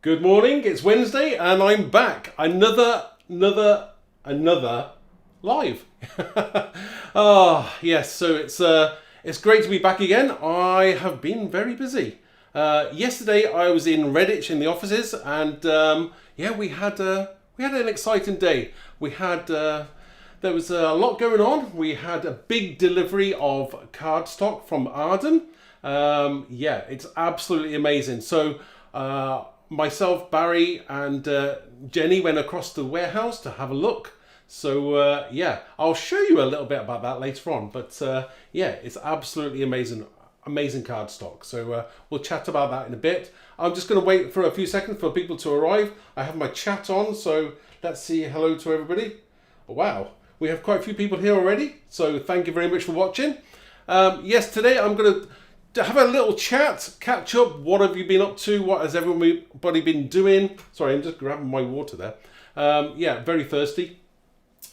Good morning, it's Wednesday and I'm back. Another live. Yes, so it's great to be back again. I have been very busy. Yesterday I was in Redditch in the offices and we had an exciting day. There was a lot going on. We had a big delivery of cardstock from Arden. It's absolutely amazing. So myself, Barry and Jenny went across to the warehouse to have a look. So I'll show you a little bit about that later on. But it's absolutely amazing cardstock. So we'll chat about that in a bit. I'm just going to wait for a few seconds for people to arrive. I have my chat on, so let's say hello to everybody. Wow, we have quite a few people here already. So thank you very much for watching. Today I'm going to have a little chat, catch up. What have you been up to? What has everybody been doing? Sorry, I'm just grabbing my water there. Very thirsty.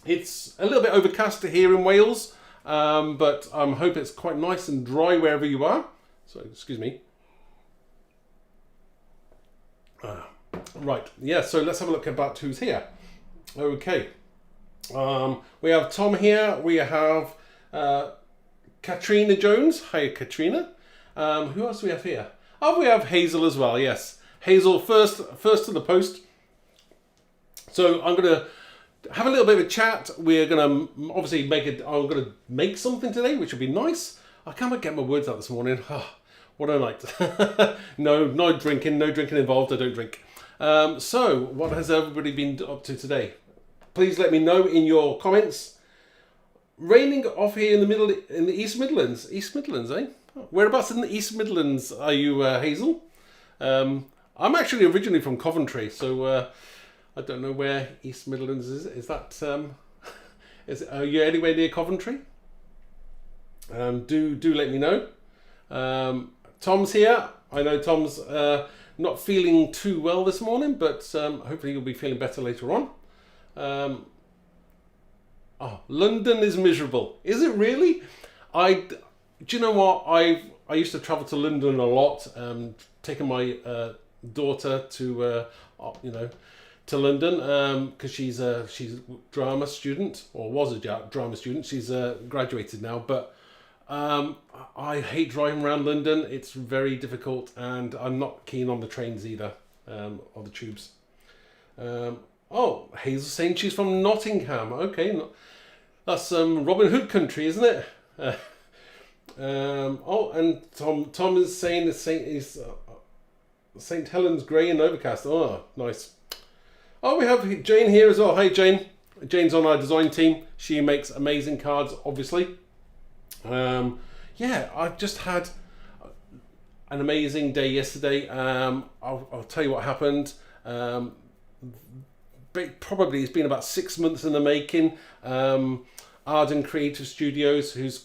It's a little bit overcast here in Wales, but I hope it's quite nice and dry wherever you are. So, excuse me. So let's have a look about who's here. Okay. We have Tom here. We have Katrina Jones. Hi, Katrina. Who else do we have here? Oh, we have Hazel as well. Yes, Hazel first to the post. So I'm gonna have a little bit of a chat. We're gonna obviously I'm gonna make something today, which will be nice. I can't get my words out this morning. What a night! No drinking involved. I don't drink. So what has everybody been up to today? Please let me know in your comments. Raining off here in the East Midlands. East Midlands, eh? Whereabouts in the East Midlands are you, Hazel? I'm actually originally from Coventry, so I don't know where East Midlands is. Is that are you anywhere near Coventry? Do let me know. Tom's here. I know Tom's not feeling too well this morning, but hopefully he'll be feeling better later on. London is miserable. Is it really? Do you know what? I used to travel to London a lot, taking my daughter to London because she's a drama student, or was a drama student. She's graduated now, but I hate driving around London. It's very difficult, and I'm not keen on the trains either, or the tubes. Hazel's saying she's from Nottingham. Okay, that's Robin Hood country, isn't it? And Tom is saying St. Helens grey and overcast. Oh, nice. Oh, we have Jane here as well. Hi, Jane. Jane's on our design team. She makes amazing cards, obviously. I've just had an amazing day yesterday. I'll tell you what happened. Probably it's been about 6 months in the making. Arden Creative Studios, who's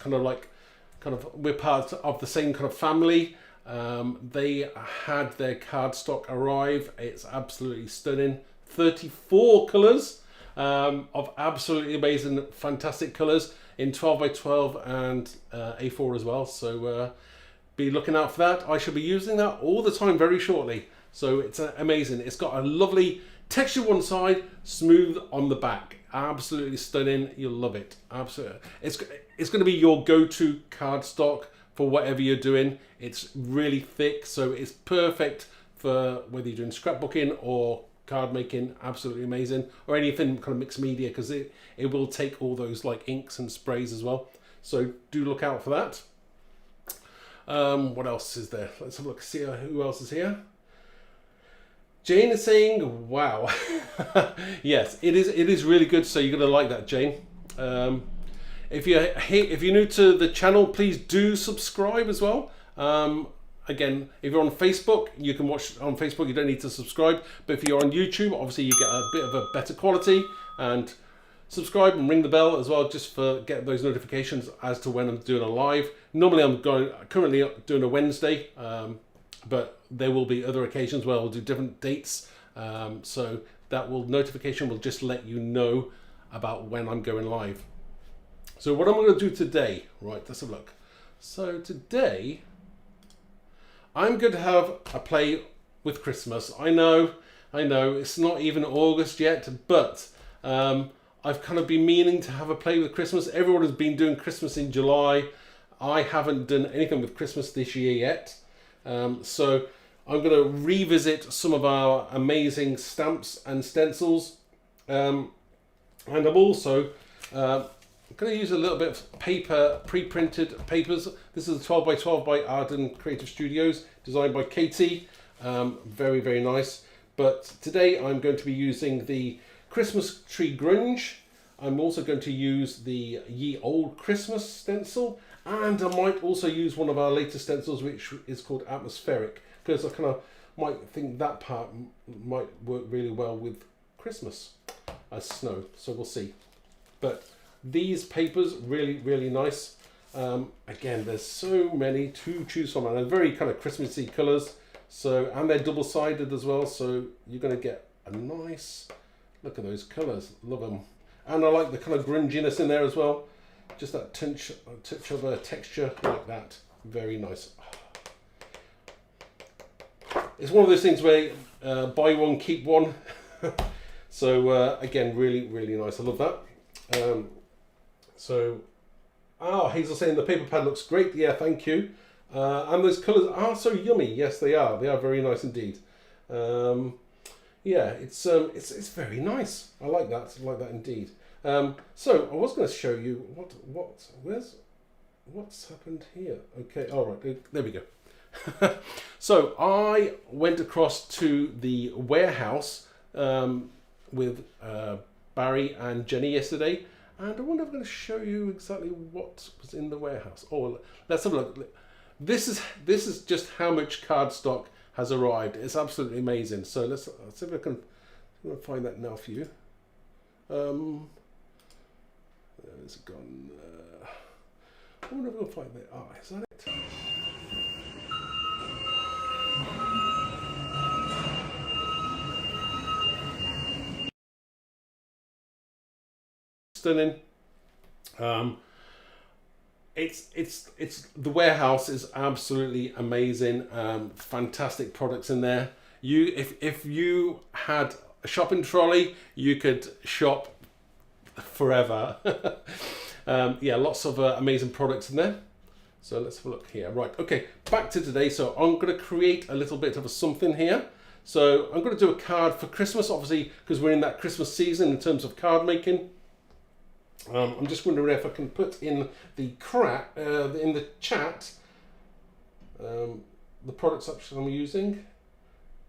we're part of the same kind of family. They had their cardstock arrive. It's absolutely stunning. 34 colours of absolutely amazing, fantastic colours in 12 by 12 and A4 as well. So be looking out for that. I shall be using that all the time very shortly. So it's amazing. It's got a lovely texture one side, smooth on the back. Absolutely stunning. You'll love it. Absolutely. It's going to be your go-to cardstock for whatever you're doing. It's really thick, so it's perfect for whether you're doing scrapbooking or card making. Absolutely amazing. Or anything kind of mixed media, because it will take all those like inks and sprays as well. So do look out for that. What else is there? Let's have a look, see who else is here. Jane is saying, wow. Yes, it is really good, so you're going to like that, Jane. If you're new to the channel, please do subscribe as well. Again, if you're on Facebook, you can watch on Facebook, you don't need to subscribe. But if you're on YouTube, obviously you get a bit of a better quality. And subscribe and ring the bell as well, just for get those notifications as to when I'm doing a live. Normally I'm currently doing a Wednesday, but there will be other occasions where I'll do different dates. So that notification will just let you know about when I'm going live. So what I'm going to do today, right, let's have a look. So today I'm going to have a play with Christmas. I know, it's not even August yet, but I've kind of been meaning to have a play with Christmas. Everyone has been doing Christmas in July. I haven't done anything with Christmas this year yet. So I'm going to revisit some of our amazing stamps and stencils. And I'm also going to use a little bit of paper, pre-printed papers. This is a 12 by 12 by Arden Creative Studios, designed by Katie. Very, very nice. But today I'm going to be using the Christmas Tree Grunge. I'm also going to use the Ye Old Christmas stencil, and I might also use one of our latest stencils, which is called Atmospheric, because I kind of might think that part might work really well with Christmas as snow, so we'll see. But these papers, really, really nice. Again, there's so many to choose from, and they're very kind of Christmassy colours. So, and they're double-sided as well, so you're going to get a nice look at those colours. Love them. And I like the kind of grunginess in there as well. Just that touch of a texture like that. Very nice. It's one of those things where buy one, keep one. So again, really, really nice. I love that. Hazel saying the paper pad looks great. Yeah, thank you. And those colours are so yummy. Yes, they are. They are very nice indeed. Yeah, it's very nice. I like that. I like that indeed. So I was going to show you what's happened here. Okay, all right, there we go. So I went across to the warehouse with Barry and Jenny yesterday, and I wonder if I'm going to show you exactly what was in the warehouse. Oh, let's have a look. This is just how much cardstock has arrived. It's absolutely amazing. So let's see if I can find that now for you. Where's it gone? I wonder if I can find that. Oh, is that it? Stunning. It's the warehouse is absolutely amazing. Fantastic products in there. If you had a shopping trolley, you could shop forever. Yeah, lots of amazing products in there. So let's have a look here. Right, okay, back to today. So I'm going to create a little bit of a something here. So I'm going to do a card for Christmas, obviously, because we're in that Christmas season in terms of card making. I'm just wondering if I can put in the in the chat the products actually I'm using.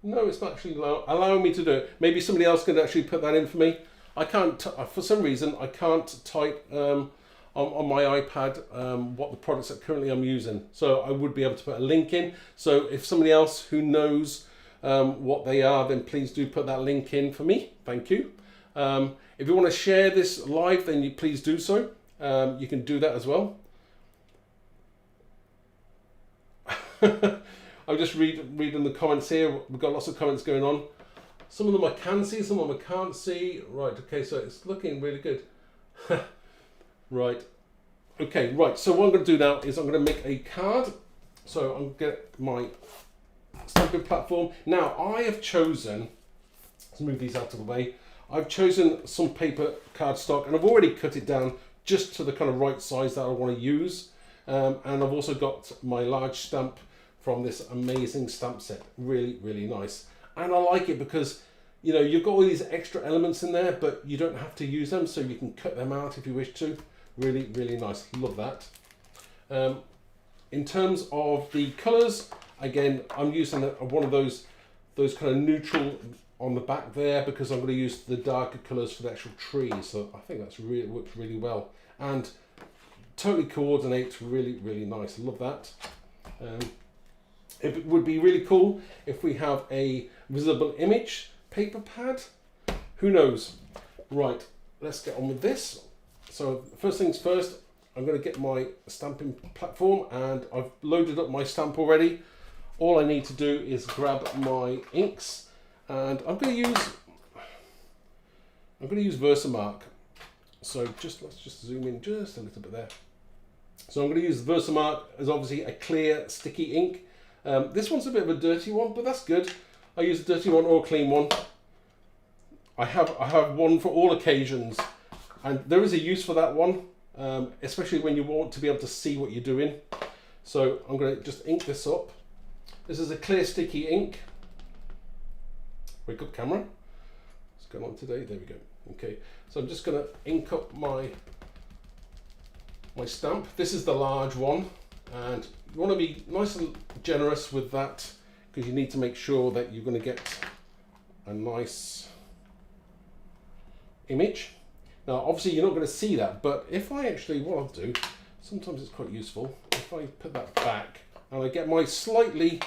No, it's not actually allowing me to do it. Maybe somebody else can actually put that in for me. I can't, for some reason, I can't type on my iPad what the products that currently I'm using. So I would be able to put a link in. So if somebody else who knows what they are, then please do put that link in for me. Thank you. If you want to share this live, then you please do so. You can do that as well. I'm just reading the comments here. We've got lots of comments going on. Some of them I can see, some of them I can't see. Right, okay, so it's looking really good. Right, okay, right. So what I'm going to do now is I'm going to make a card. So I'm going to get my stamping platform. Now, I have chosen, let's move these out of the way. I've chosen some paper cardstock, and I've already cut it down just to the kind of right size that I want to use. And I've also got my large stamp from this amazing stamp set. Really, really nice. And I like it because, you know, you've got all these extra elements in there, but you don't have to use them, so you can cut them out if you wish to. Really, really nice. Love that. In terms of the colours, again, I'm using one of those kind of neutral on the back there, because I'm going to use the darker colours for the actual tree. So I think that's really worked really well and totally coordinates. Really, really nice. Love that. It would be really cool if we have a visible image paper pad. Who knows? Right, let's get on with this. So first things first, I'm going to get my stamping platform, and I've loaded up my stamp already. All I need to do is grab my inks, and I'm going to use Versamark. So let's just zoom in just a little bit there. So I'm going to use Versamark as obviously a clear sticky ink. This one's a bit of a dirty one, but that's good. I use a dirty one or a clean one. I have one for all occasions, and there is a use for that one, especially when you want to be able to see what you're doing. So I'm going to just ink this up. This is a clear sticky ink. Wake up camera. What's going on today? There we go. Okay, so I'm just going to ink up my stamp. This is the large one, and you want to be nice and generous with that, because you need to make sure that you're going to get a nice image. Now obviously you're not going to see that, but if I actually, what I'll do, sometimes it's quite useful, if I put that back and I get my slightly,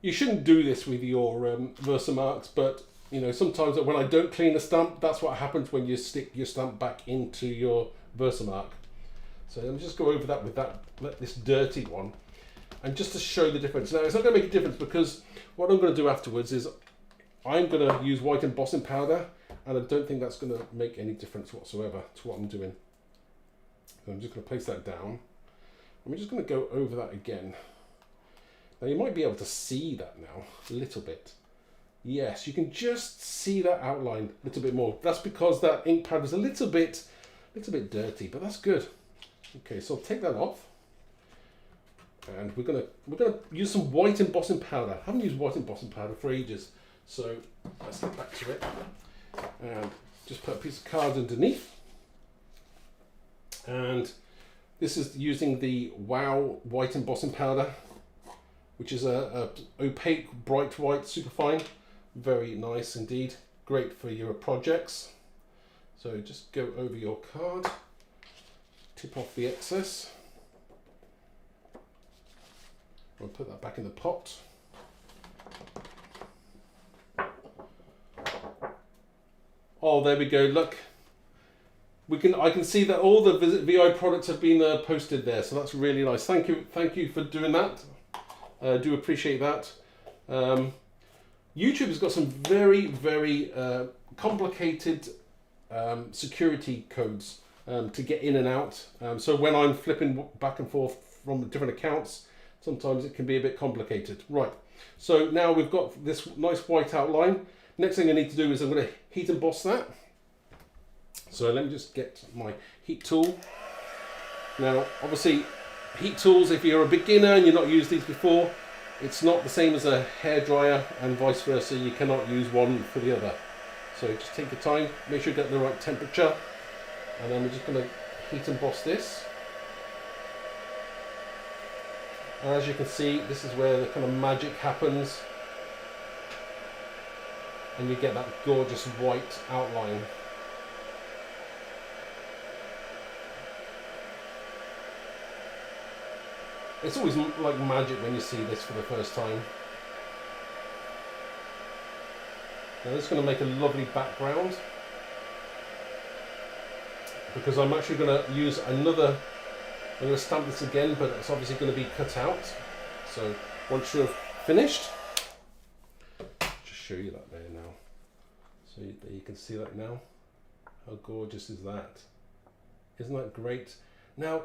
you shouldn't do this with your Versamarks, but you know, sometimes when I don't clean a stamp, that's what happens when you stick your stamp back into your Versamark. So let me just go over that with this dirty one, and just to show the difference. Now it's not going to make a difference, because what I'm going to do afterwards is I'm going to use white embossing powder, and I don't think that's going to make any difference whatsoever to what I'm doing. So I'm just going to place that down. I'm just going to go over that again. Now you might be able to see that now a little bit. Yes, you can just see that outline a little bit more. That's because that ink pad is a little bit dirty, but that's good. Okay, so I'll take that off, and we're gonna use some white embossing powder. I haven't used white embossing powder for ages, so let's get back to it. And just put a piece of card underneath, and this is using the Wow white embossing powder, which is a opaque bright white, super fine, very nice indeed, great for your projects. So just go over your card, tip off the excess, I'll put that back in the pot. Oh, there we go. Look, I can see that all the VI products have been posted there, so that's really nice. Thank you for doing that. Do appreciate that. YouTube has got some very complicated security codes to get in and out. So when I'm flipping back and forth from different accounts, sometimes it can be a bit complicated. Right. So now we've got this nice white outline. Next thing I need to do is I'm going to heat emboss that. So let me just get my heat tool. Now, obviously, heat tools, if you're a beginner and you've not used these before, it's not the same as a hairdryer, and vice versa. You cannot use one for the other. So just take your time, make sure you get the right temperature, and then we're just going to heat emboss this. And as you can see, this is where the kind of magic happens, and you get that gorgeous white outline. It's always like magic when you see this for the first time. Now this is going to make a lovely background, because I'm actually going to use another, I'm going to stamp this again, but it's obviously going to be cut out. So once you're finished, just show you that there now. So there you can see that now. How gorgeous is that? Isn't that great? Now,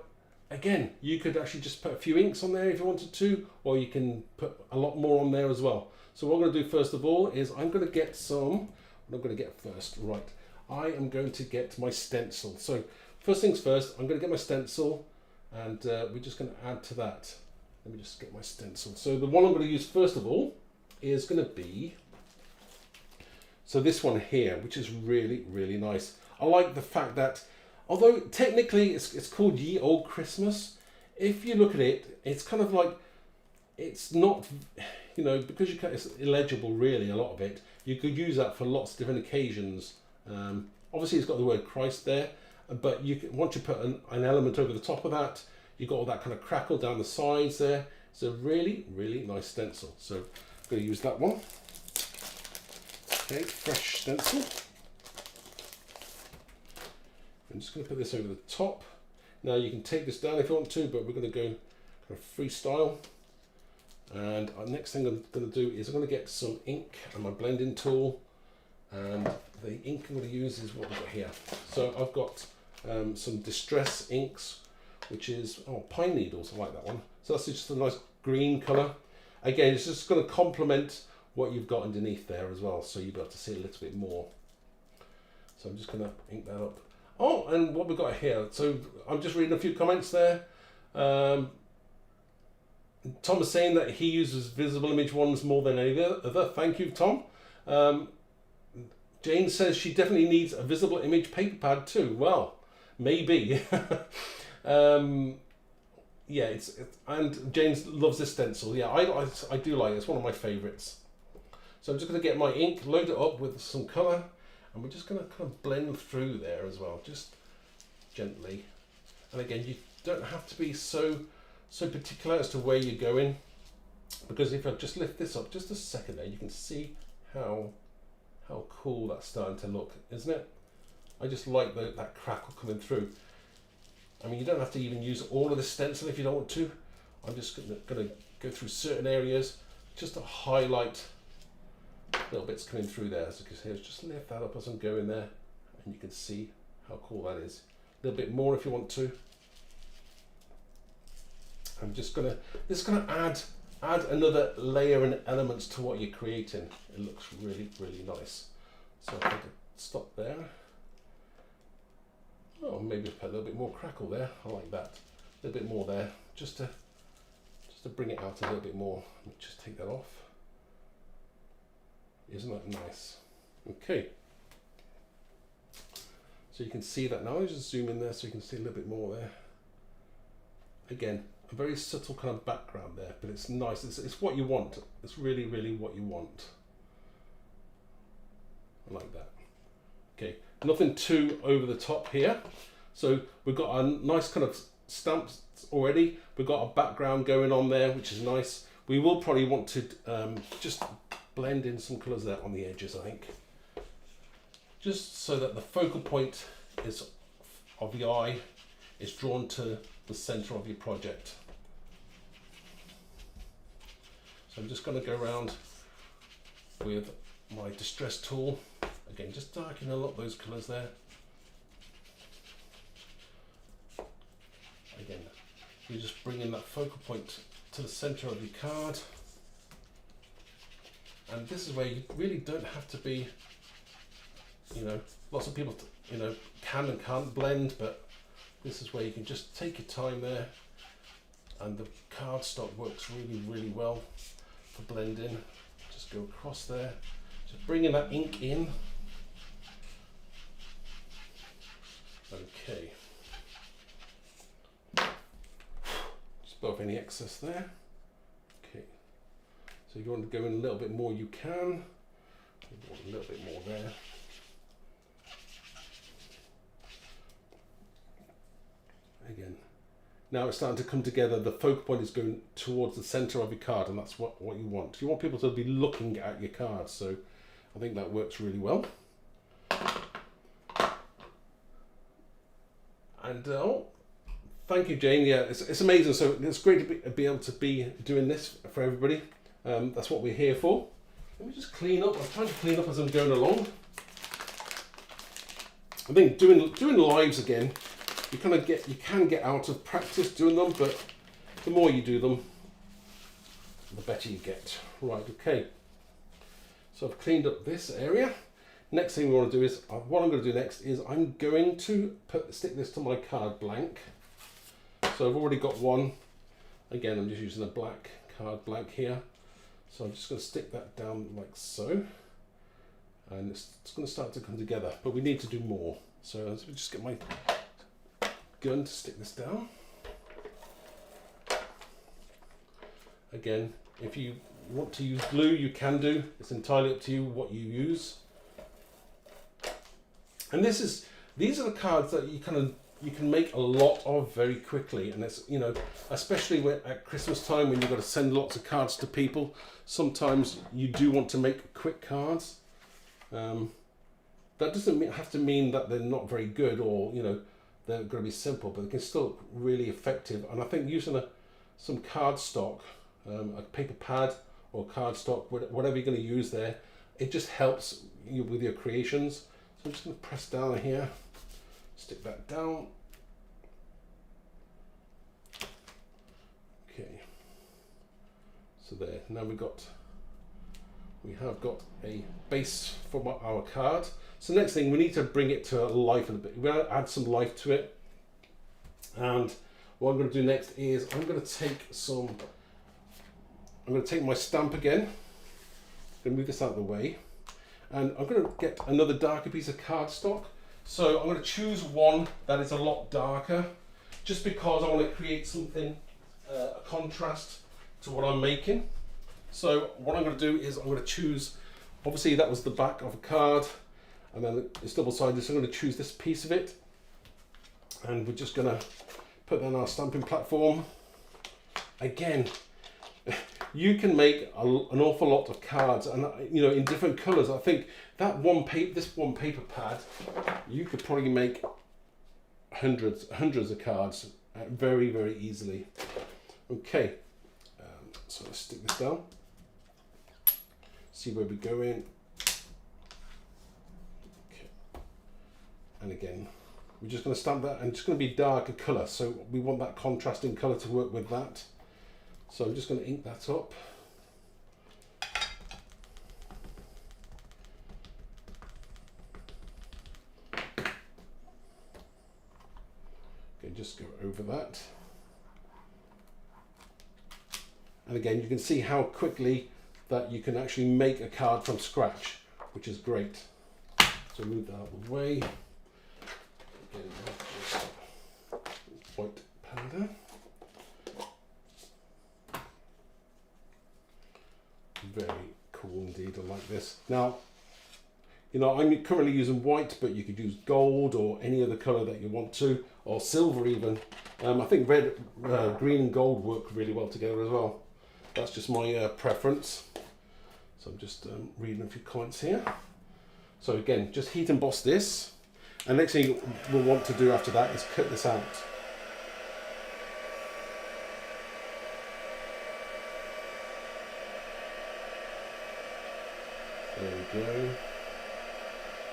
again, you could actually just put a few inks on there if you wanted to, or you can put a lot more on there as well. So what I'm going to do first of all is I'm going to get some, what I'm going to get first, right, I am going to get my stencil. So first things first, I'm going to get my stencil, and we're just going to add to that. Let me just get my stencil. So the one I'm going to use first of all is going to be, so this one here, which is really nice. I like the fact that, although technically it's called Ye Old Christmas, if you look at it, it's kind of like, it's not, you know, because it's illegible really, a lot of it. You could use that for lots of different occasions. Obviously it's got the word Christ there, but you can, once you put an element over the top of that, you've got all that kind of crackle down the sides there. It's a really nice stencil. So I'm going to use that one. Okay, fresh stencil. I'm just going to put this over the top. Now you can take this down if you want to, but we're going to go kind of freestyle. And our next thing I'm going to do is I'm going to get some ink and my blending tool. And the ink I'm going to use is what we've got here. So I've got some Distress inks, which is pine needles. I like that one. So that's just a nice green colour. Again, it's just going to complement what you've got underneath there as well, so you'll be able to see a little bit more. So I'm just going to ink that up. Oh, and what we've got here, so I'm just reading a few comments there. Tom is saying that he uses visible image ones more than any other. Thank you, Tom. Jane says she definitely needs a visible image paper pad too. Well, maybe. Yeah, it's and James loves this stencil. Yeah, I do like it. It's one of my favourites. So I'm just going to get my ink, load it up with some colour, and we're just going to kind of blend through there as well, just gently. And again, you don't have to be so particular as to where you're going, because if I just lift this up just a second there, you can see how cool that's starting to look, isn't it? I just like that crackle coming through. I mean, you don't have to even use all of the stencil if you don't want to. I'm just going to go through certain areas just to highlight little bits coming through there. As you can see, just lift that up as I'm going there, and you can see how cool that is. A little bit more if you want to. I'm just gonna add another layer and elements to what you're creating. It looks really, really nice. So if I could stop there. Oh, maybe put a little bit more crackle there. I like that. A little bit more there, just to bring it out a little bit more. Let me just take that off. Isn't that nice? Okay. So you can see that now. I'll just zoom in there so you can see a little bit more there. Again, a very subtle kind of background there, but it's nice. It's what you want. It's really, really what you want. I like that. Okay, nothing too over the top here. So we've got a nice kind of stamps already. We've got a background going on there, which is nice. We will probably want to just blend in some colours there on the edges, I think. Just so that the focal point of the eye is drawn to the centre of your project. So I'm just going to go around with my distress tool. Again, just darken a lot of those colours there. Again, you just bring in that focal point to the centre of your card. And this is where you really don't have to be, you know, lots of people, you know, can and can't blend, but this is where you can just take your time there, and the cardstock works really, really well for blending. Just go across there, just bringing that ink in. Okay. Just blow off any excess there. Okay. So if you want to go in a little bit more, you can. You want a little bit more there. Again, now it's starting to come together. The focal point is going towards the center of your card, and that's what you want. You want people to be looking at your card, so I think that works really well. And oh, thank you, Jane. Yeah, it's amazing. So it's great to be able to be doing this for everybody. That's what we're here for. Let me just clean up. I'm trying to clean up as I'm going along. I think doing lives again, you can get out of practice doing them, but the more you do them, the better you get. Right, okay. So I've cleaned up this area. Next thing we want to do is, what I'm going to do next is I'm going to stick this to my card blank. So I've already got one. Again, I'm just using a black card blank here. So I'm just going to stick that down like so. And it's going to start to come together, but we need to do more. So let me just get my gun to stick this down. Again, if you want to use glue, you can do. It's entirely up to you what you use. And these are the cards that you can make a lot of very quickly, and it's, you know, especially at Christmas time when you've got to send lots of cards to people. Sometimes you do want to make quick cards. That doesn't have to mean that they're not very good, or, you know, they're going to be simple, but they can still look really effective. And I think using some cardstock, a paper pad or cardstock, whatever you're going to use there, it just helps you with your creations. So I'm just going to press down here, stick that down. Okay. So there. Now we've got we have got a base for our card. So next thing, we need to bring it to life a bit. We're going to add some life to it. And what I'm going to do next is I'm going to take my stamp again. I'm going to move this out of the way. And I'm going to get another darker piece of cardstock. So I'm going to choose one that is a lot darker, just because I want to create something, a contrast to what I'm making. So what I'm going to do is I'm going to choose, obviously that was the back of a card, and then it's double-sided, so I'm going to choose this piece of it. And we're just going to put that on our stamping platform. Again, you can make an awful lot of cards, and in different colours. I think that this one paper pad, you could probably make hundreds of cards very, very easily. Okay, so let's stick this down. See where we go in. Okay, and again, we're just going to stamp that, and it's going to be darker colour, so we want that contrasting colour to work with that. So I'm just going to ink that up. Okay, just go over that. And again, you can see how quickly that you can actually make a card from scratch, which is great. So move that out of the way. Again, white powder. Very cool indeed, I like this. Now, I'm currently using white, but you could use gold or any other colour that you want to, or silver even. I think red, green and gold work really well together as well. That's just my preference. So I'm just reading a few comments here. So again, just heat emboss this. And next thing we'll want to do after that is cut this out. There we go.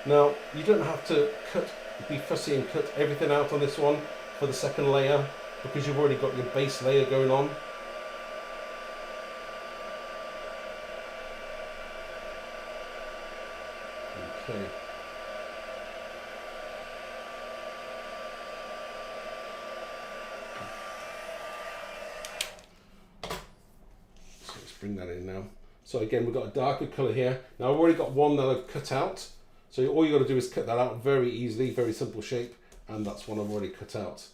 Now, you don't have to be fussy and cut everything out on this one for the second layer, because you've already got your base layer going on. Okay. So let's bring that in now. So again, we've got a darker colour here. Now I've already got one that I've cut out. So all you got to do is cut that out very easily, very simple shape, and that's one I've already cut out.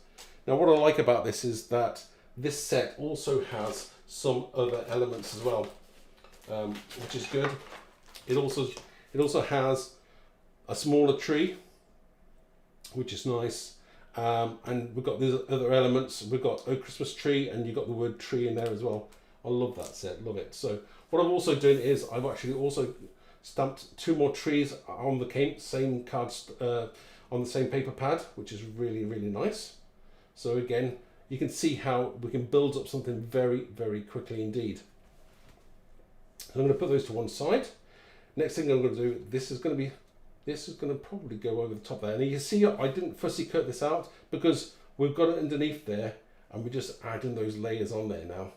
Now what I like about this is that this set also has some other elements as well, which is good. It also has a smaller tree, which is nice, and we've got these other elements. We've got a Christmas tree, and you've got the word tree in there as well. I love that set, love it. So what I'm also doing is I've actually also stamped 2 more trees on the same cards, on the same paper pad, which is really, really nice. So again, you can see how we can build up something very, very quickly indeed. So I'm going to put those to one side. Next thing I'm going to do, this is going to probably go over the top there. And you can see I didn't fussy cut this out because we've got it underneath there, and we're just adding those layers on there now,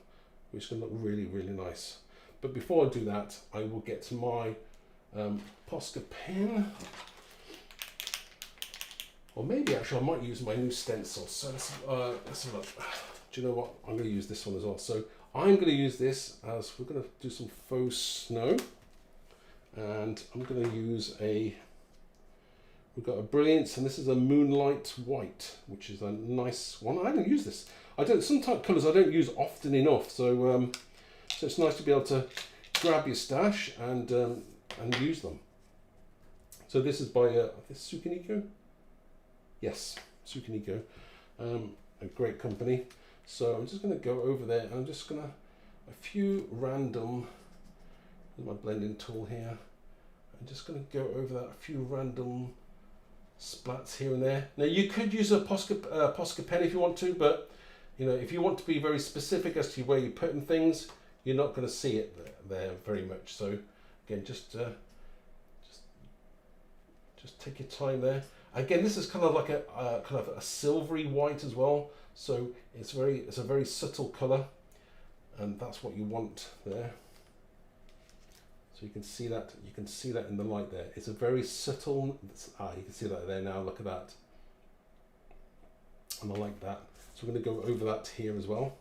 which is going to look really, really nice. But before I do that, I will get to my Posca pen, or maybe actually I might use my new stencil. So let's have a look. Do you know what? I'm going to use this one as well. So I'm going to use this as we're going to do some faux snow, and I'm going to use we've got a Brilliance, and this is a Moonlight White, which is a nice one. I don't use this. Some type of colours I don't use often enough, so so it's nice to be able to grab your stash and use them. So this is by this Sukiniko. Yes, Sukiniko, a great company. So I'm just going to go over there. I'm just going to a few random. With my blending tool here, I'm just going to go over that. A few random splats here and there. Now you could use a Posca pen if you want to, but if you want to be very specific as to where you're putting things, you're not going to see it there very much. So again, just take your time there. Again, this is kind of like a silvery white as well. So it's a very subtle colour, and that's what you want there. So you can see that. You can see that in the light there. It's a very subtle. You can see that there now. Look at that. And I like that. So we're going to go over that here as well.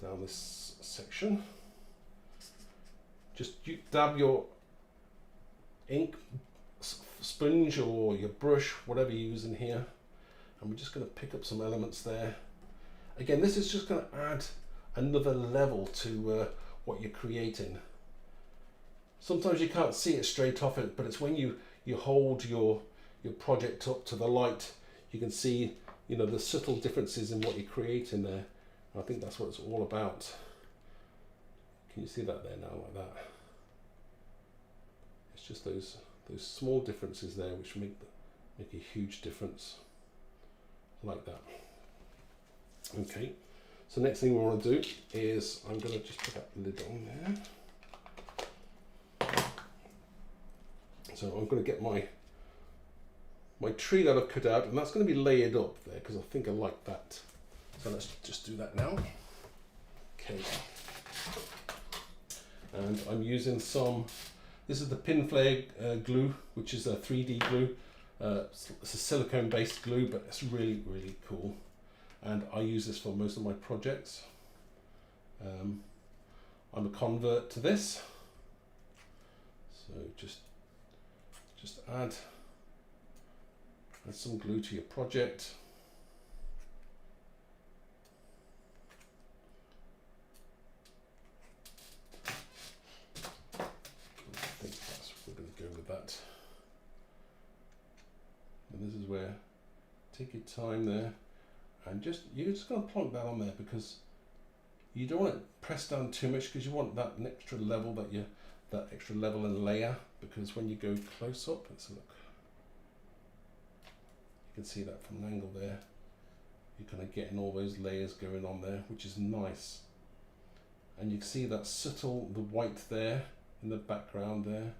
Down this section. Just dab your ink sponge or your brush, whatever you use in here, and we're just going to pick up some elements there. Again, this is just going to add another level to what you're creating. Sometimes you can't see it straight off it, but it's when you hold your project up to the light, you can see, you know, the subtle differences in what you're creating there. And I think that's what it's all about. Can you see that there now, like that? It's just those small differences there which make a huge difference, like that. Okay, so next thing we want to do is I'm going to just put that lid on there. So I'm going to get my tree that I've cut out, and that's going to be layered up there because I think I like that. So let's just do that now. Okay. And I'm using some, this is the pin flare glue, which is a 3D glue. It's a silicone based glue, but it's really, really cool. And I use this for most of my projects. I'm a convert to this. So just add some glue to your project. That, and this is where take your time there, and you're just going to plonk that on there because you don't want it pressed down too much because you want that extra level that extra level and layer, because when you go close up, let's look, you can see that from an angle there, you're kind of getting all those layers going on there, which is nice. And you can see that subtle, the white there in the background there.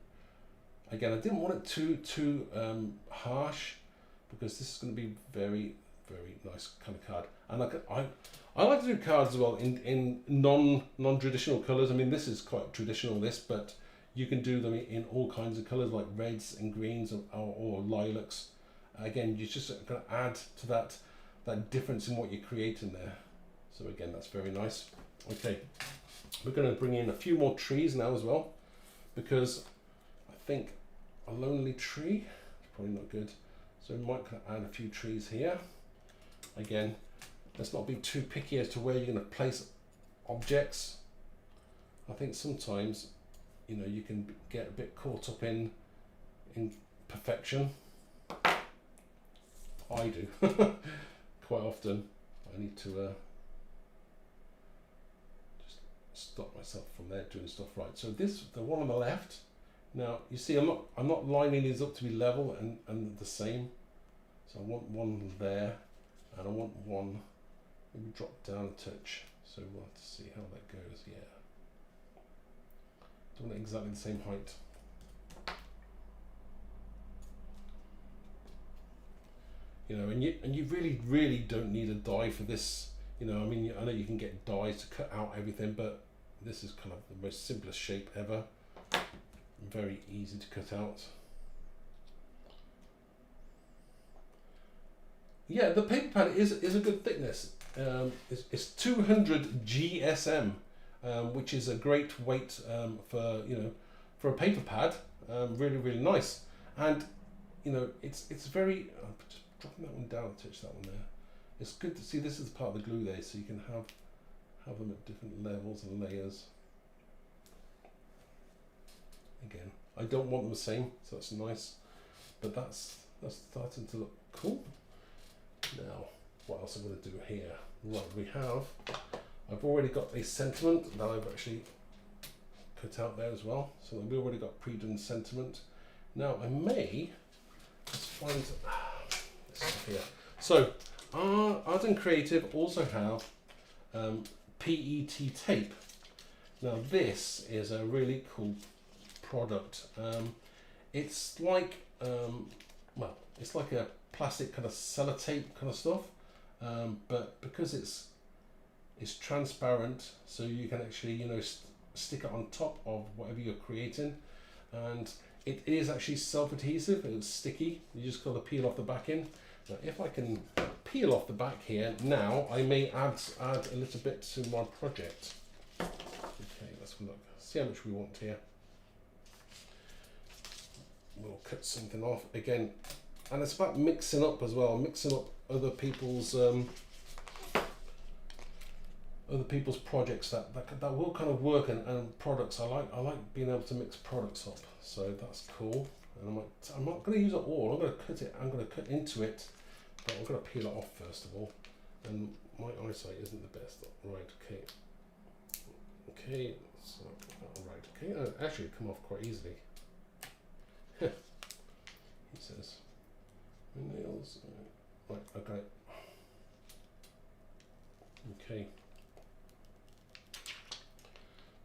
Again, I didn't want it too harsh because this is going to be very, very nice kind of card. And I like to do cards as well in non-traditional colours. I mean, this is quite traditional, but you can do them in all kinds of colours like reds and greens or lilacs. Again, you're just going to add to that difference in what you're creating there. So again, that's very nice. Okay, we're going to bring in a few more trees now as well, because I think a lonely tree is probably not good. So we might add a few trees here. Again, let's not be too picky as to where you're going to place objects. I think sometimes, you know, you can get a bit caught up in perfection. I do quite often. I need to just stop myself from there doing stuff right. So the one on the left. Now you see, I'm not lining these up to be level and the same. So I want one there, and I want one maybe drop down a touch. So we'll have to see how that goes. Yeah, don't want it exactly the same height. You know, and you really don't need a die for this. You know, I mean, I know you can get dies to cut out everything, but this is kind of the most simplest shape ever. Very easy to cut out. Yeah, the paper pad is a good thickness. It's 200 GSM, which is a great weight for a paper pad. Really nice, and you know it's very. Just dropping that one down, touch that one there. It's good to see this is part of the glue there, so you can have them at different levels and layers. Again, I don't want them the same, so that's nice, but that's starting to look cool. Now, what else I'm going to do here? Right, I've already got a sentiment that I've actually cut out there as well, so we've already got pre-done sentiment. Now I may, let's find this stuff here. So Art and Creative also have PET tape. Now this is a really cool product. It's like it's like a plastic kind of sellotape kind of stuff, but because it's transparent, so you can actually, you know, stick it on top of whatever you're creating, and it is actually self-adhesive. It's sticky. You just got to peel off the back end. Now, if I can peel off the back here, now I may add a little bit to my project. Okay, let's look. See how much we want here. We'll cut something off again, and it's about mixing up as well, mixing up other people's projects that will kind of work, and products. I like being able to mix products up, so that's cool. And I'm not going to use it all. I'm going to cut into it, but I'm going to peel it off first of all. And my eyesight isn't the best. Right, okay, so right, okay. Actually, it come off quite easily. He says, nails. Right, okay. Okay.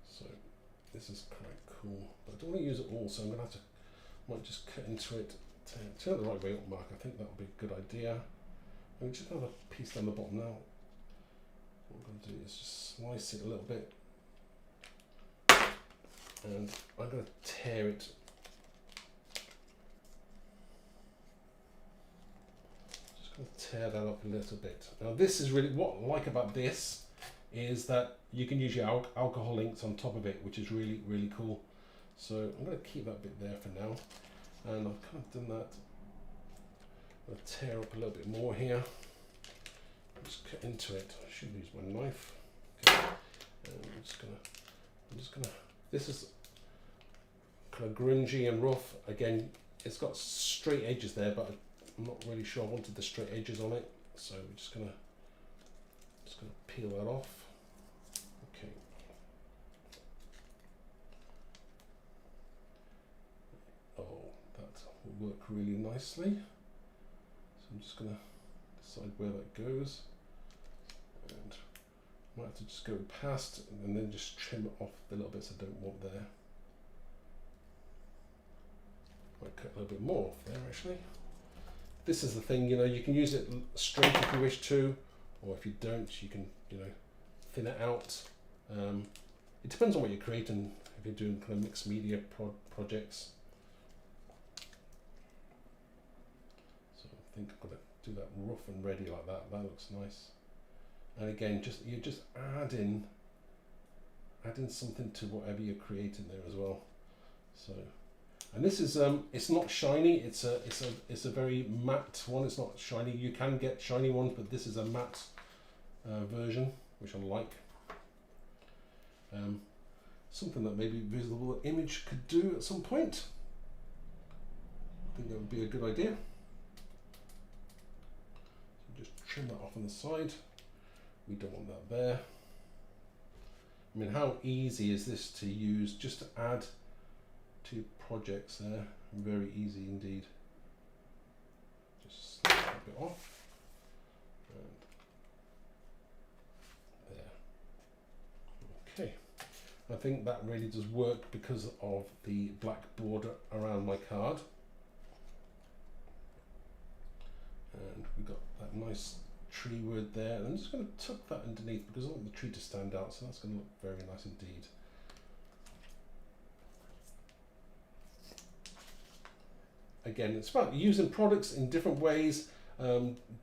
So this is quite cool, but I don't want to use it all, so I'm going to might just cut into it, turn it the right way up, Mark. I think that would be a good idea. I'm just going to have a piece down the bottom now. What I'm going to do is just slice it a little bit, and I'm going to tear it. Just going to tear that up a little bit. Now this is really what I like about this, is that you can use your alcohol inks on top of it, which is really, really cool. So I'm going to keep that bit there for now, and I've kind of done that. I'm going to tear up a little bit more here. Just cut into it. I should use my knife. Okay. And I'm just gonna. This is kind of grungy and rough. Again, it's got straight edges there, but I'm not really sure I wanted the straight edges on it. So we're just gonna peel that off. Okay. Oh, that will work really nicely. So I'm just gonna decide where that goes, and I might have to just go past and then just trim off the little bits I don't want there. Might cut a little bit more off there actually. This is the thing, you know, you can use it straight if you wish to, or if you don't, you can, you know, thin it out. It depends on what you're creating, if you're doing kind of mixed media projects. So I think I'm going to do that rough and ready like that. That looks nice. And again, you're just adding something to whatever you're creating there as well. So, and this is it's not shiny. It's a very matte one. It's not shiny. You can get shiny ones, but this is a matte version, which I like. Something that maybe Visible Image could do at some point. I think that would be a good idea. So just trim that off on the side. We don't want that there. I mean, how easy is this to use? Just to add to projects there. Very easy indeed. Just slide that bit off. And there. Okay. I think that really does work because of the black border around my card. And we've got that nice tree word there, and I'm just going to tuck that underneath because I want the tree to stand out, so that's going to look very nice indeed. Again, it's about using products in different ways,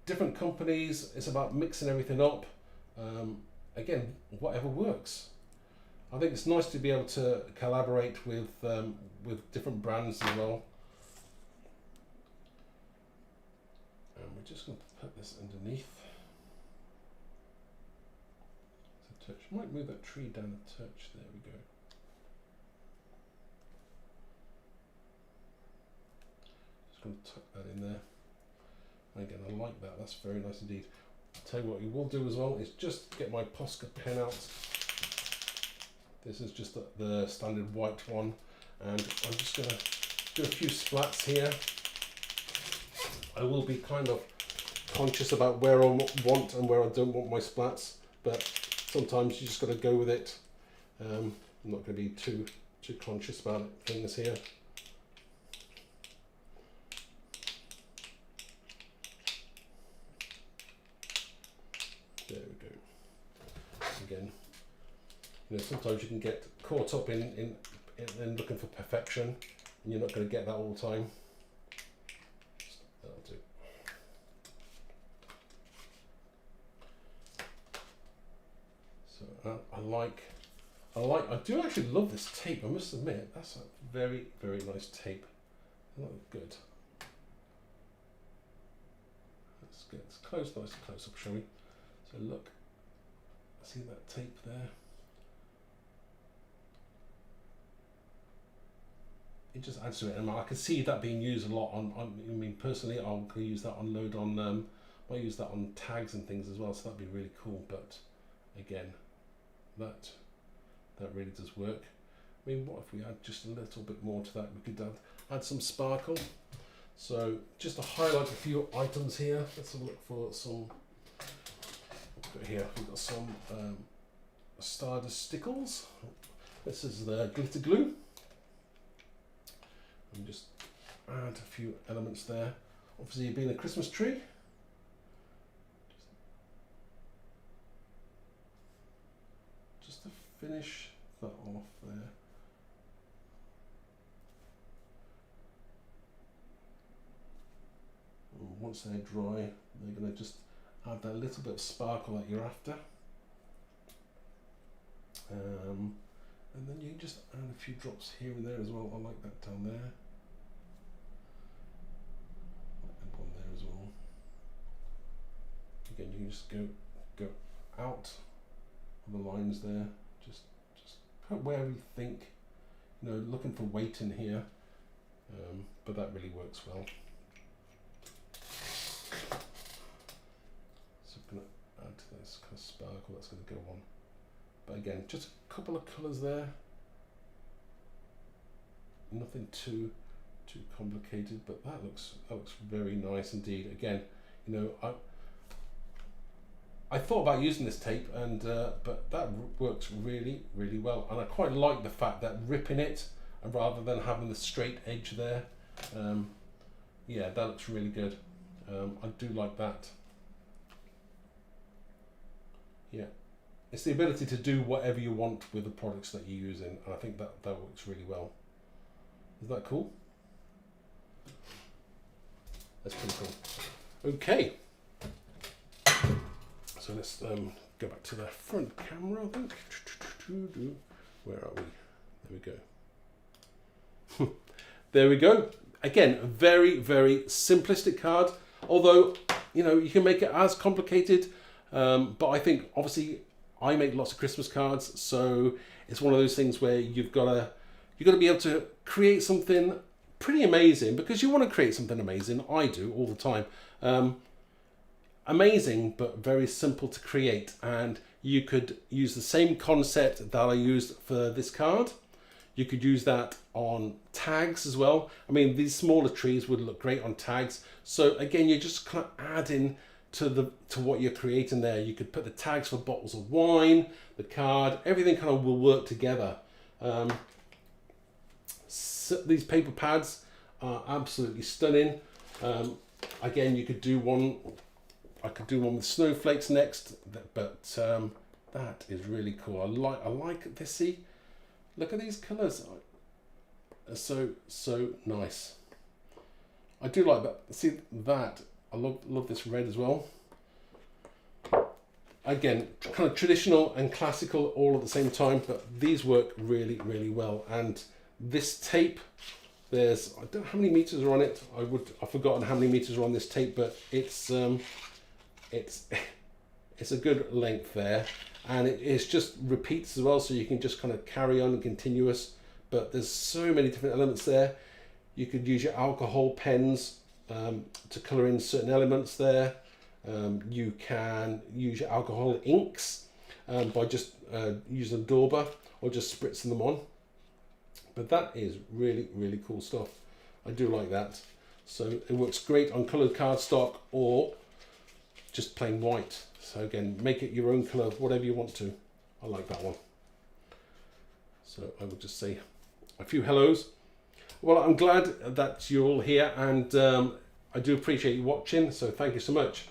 different companies. It's about mixing everything up. Again, whatever works. I think it's nice to be able to collaborate with different brands as well. And we're just going to put this underneath. It's a touch. Might move that tree down a touch. There we go. Just going to tuck that in there. And again, I like that. That's very nice indeed. I'll tell you what you will do as well is just get my Posca pen out. This is just the standard white one, and I'm just going to do a few splats here. I will be kind of conscious about where I want and where I don't want my splats, but sometimes you just got to go with it. I'm not going to be too conscious about things here. There we go. Again, You know, sometimes you can get caught up in looking for perfection, and you're not going to get that all the time. That'll do. So I do actually love this tape. I must admit, that's a very, very nice tape. That looks good. Let's get this nice close up, shall we? So look, see that tape there? It just adds to it, and I can see that being used a lot on I mean, personally, I'll use that on load on. I use that on tags and things as well, so that'd be really cool. But again, that really does work. I mean, what if we add just a little bit more to that? We could add some sparkle. So just to highlight a few items here, let's have a look for some. Here we've got some Stardust stickles. This is the glitter glue. And just add a few elements there. Obviously, being a Christmas tree. Just to finish that off there. And once they're dry, they're going to just add that little bit of sparkle that you're after. And then you just add a few drops here and there as well. I like that down there. And one there as well. Again, you can just go out of the lines there. Just put wherever you think. You know, looking for weight in here. But that really works well. So I'm going to add to this kind of sparkle that's going to go on. But again, just a couple of colours there. Nothing too complicated, but that looks very nice indeed. Again, you know, I thought about using this tape, and but that works really, really well, and I quite like the fact that ripping it rather than having the straight edge there. Yeah, that looks really good. I do like that. Yeah. It's the ability to do whatever you want with the products that you're using, and I think that works really well. Is that cool? That's pretty cool. Okay. So let's go back to the front camera, I think. Where are we? There we go. There we go. Again, a very, very simplistic card. Although, you know, you can make it as complicated, but I think obviously I make lots of Christmas cards, so it's one of those things where you've got to be able to create something pretty amazing, because you want to create something amazing. I do all the time. Amazing, but very simple to create, and you could use the same concept that I used for this card. You could use that on tags as well. I mean, these smaller trees would look great on tags. So again, you're just kind of adding to what you're creating there. You could put the tags for bottles of wine, the card, everything kind of will work together. So these paper pads are absolutely stunning. Again, you could do one. I could do one with snowflakes next, but that is really cool. I like this. See, look at these colours. They're so nice. I do like that. See that. I love this red as well. Again, kind of traditional and classical all at the same time, but these work really, really well. And this tape, I don't know how many meters are on it. I've forgotten how many meters are on this tape, but it's a good length there, and it's just repeats as well, so you can just kind of carry on and continuous. But there's so many different elements there. You could use your alcohol pens to colour in certain elements there. You can use your alcohol inks by just using a dauber or just spritzing them on. But that is really, really cool stuff. I do like that. So it works great on coloured cardstock or just plain white. So again, make it your own colour, whatever you want to. I like that one. So I would just say a few hellos. Well, I'm glad that you're all here, and I do appreciate you watching, so thank you so much.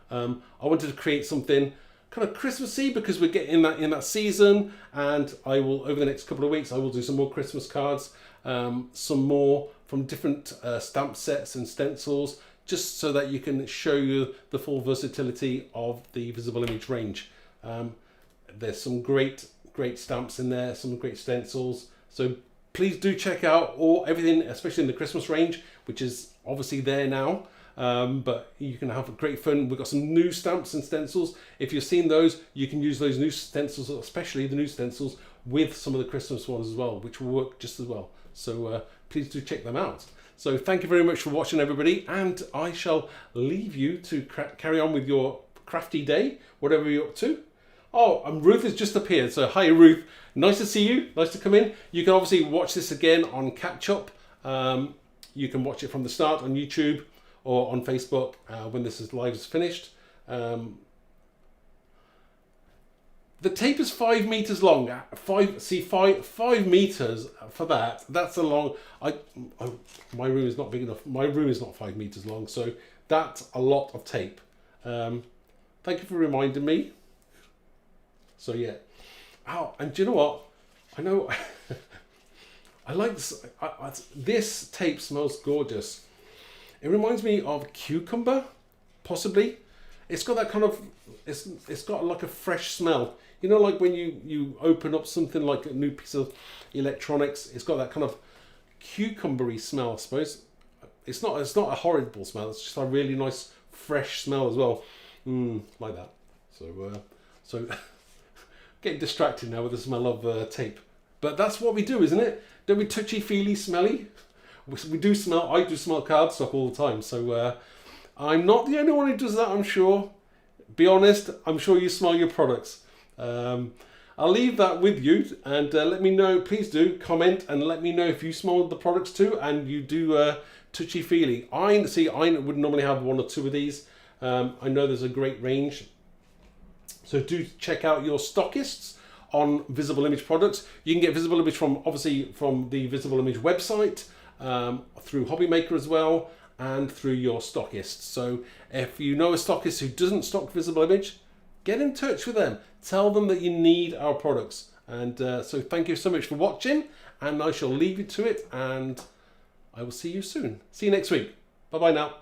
I wanted to create something kind of Christmassy because we're getting in that season. And I will, over the next couple of weeks, I will do some more Christmas cards, some more from different stamp sets and stencils, just so that you can show you the full versatility of the Visible Image range. There's some great stamps in there, some great stencils. So please do check out everything, especially in the Christmas range, which is obviously there now. But you can have great fun. We've got some new stamps and stencils. If you've seen those, you can use those new stencils, especially the new stencils, with some of the Christmas ones as well, which will work just as well. So please do check them out. So thank you very much for watching, everybody, and I shall leave you to carry on with your crafty day, whatever you're up to. Oh, and Ruth has just appeared. So hi, Ruth. Nice to see you. Nice to come in. You can obviously watch this again on catch up. You can watch it from the start on YouTube or on Facebook when this is live is finished. The tape is 5 meters long. 5 meters for that. That's a long. My room is not big enough. My room is not 5 meters long, so that's a lot of tape. Thank you for reminding me. So yeah. Oh, and do you know what? I know. I like this. This tape smells gorgeous. It reminds me of cucumber, possibly. It's got that kind of. It's got like a fresh smell. You know, like when you open up something like a new piece of electronics, it's got that kind of cucumbery smell, I suppose. It's not a horrible smell. It's just a really nice fresh smell as well. Like that. So getting distracted now with the smell of tape. But that's what we do, isn't it? Don't we touchy-feely, smelly? We do smell. I do smell cardstock all the time. So I'm not the only one who does that, I'm sure. Be honest, I'm sure you smell your products. I'll leave that with you, and let me know, please do comment and let me know if you smell the products too and you do touchy-feely. I would normally have 1 or 2 of these. I know there's a great range, so do check out your stockists on Visible Image products. You can get Visible Image from the Visible Image website, through Hobby Maker as well, and through your stockists. So if you know a stockist who doesn't stock Visible Image, get in touch with them. Tell them that you need our products. And so thank you so much for watching, and I shall leave you to it, and I will see you soon. See you next week. Bye bye now.